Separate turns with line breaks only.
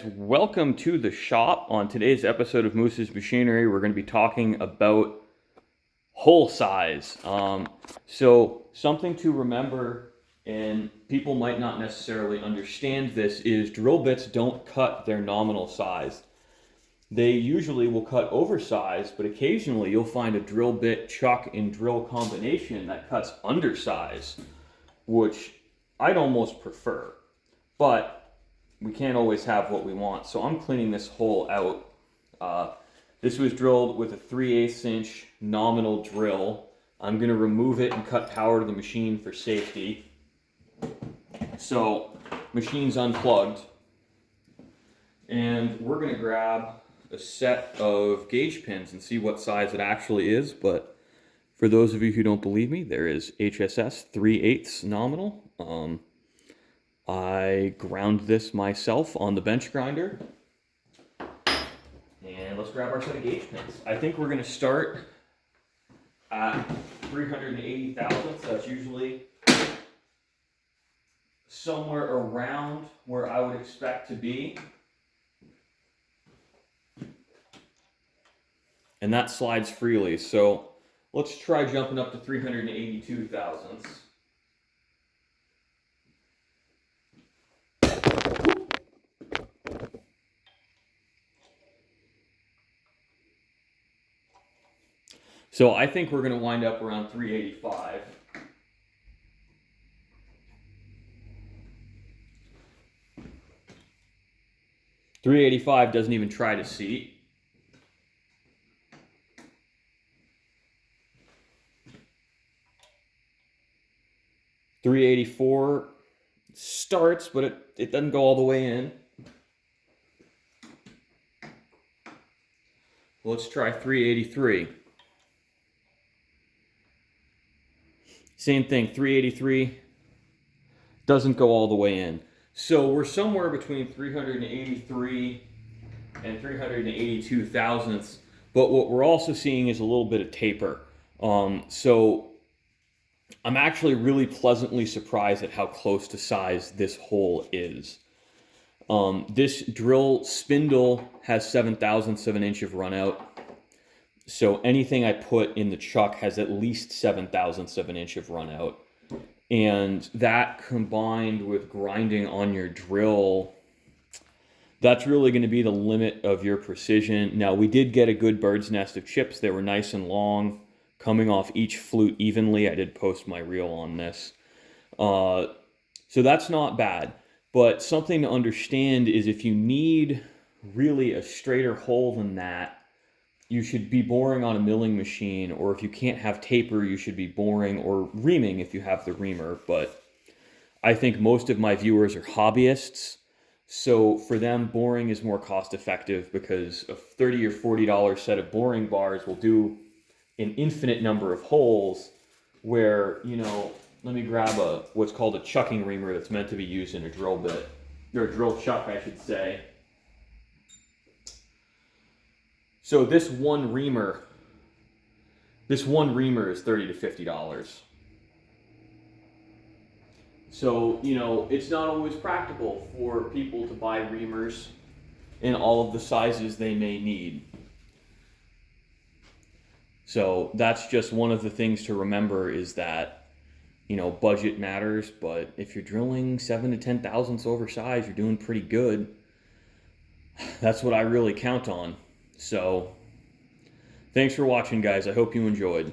Welcome to the shop. On today's episode of Moose's Machinery, we're going to be talking about hole size. So something to remember, and people might not necessarily understand this, is drill bits don't cut their nominal size. They usually will cut oversized, but occasionally you'll find a drill bit, chuck, and drill combination that cuts undersize, which I'd almost prefer. But we can't always have what we want. So I'm cleaning this hole out. This was drilled with a 3/8 inch nominal drill. I'm going to remove it and cut power to the machine for safety. So machine's unplugged. And we're going to grab a set of gauge pins and see what size it actually is. But for those of you who don't believe me, there is HSS 3/8 nominal. I ground this myself on the bench grinder. And let's grab our set of gauge pins. I think we're going to start at 380 thousandths. That's usually somewhere around where I would expect to be. And that slides freely. So let's try jumping up to 382 thousandths. So I think we're going to wind up around 385. .385 doesn't even try to seat. .384 starts, but it doesn't go all the way in. Let's try 383. Same thing, 383 doesn't go all the way in. So we're somewhere between 383 and 382 thousandths, but what we're also seeing is a little bit of taper. So I'm actually really pleasantly surprised at how close to size this hole is. This drill spindle has 7 thousandths of an inch of run out. So anything I put in the chuck has at least 7 thousandths of an inch of run out. And that combined with grinding on your drill, that's really going to be the limit of your precision. Now, we did get a good bird's nest of chips. They were nice and long, coming off each flute evenly. I did post my reel on this. So that's not bad. But something to understand is if you need really a straighter hole than that, you should be boring on a milling machine, or if you can't have taper, you should be boring or reaming if you have the reamer. But I think most of my viewers are hobbyists, so for them, boring is more cost effective because a $30 or $40 set of boring bars will do an infinite number of holes where, let me grab what's called a chucking reamer that's meant to be used in a drill bit, or a drill chuck, I should say. So this one reamer is $30 to $50. So, it's not always practical for people to buy reamers in all of the sizes they may need. So that's just one of the things to remember is that, budget matters, but if you're drilling 7 to 10 thousandths oversized, you're doing pretty good. That's what I really count on. So, thanks for watching, guys. I hope you enjoyed.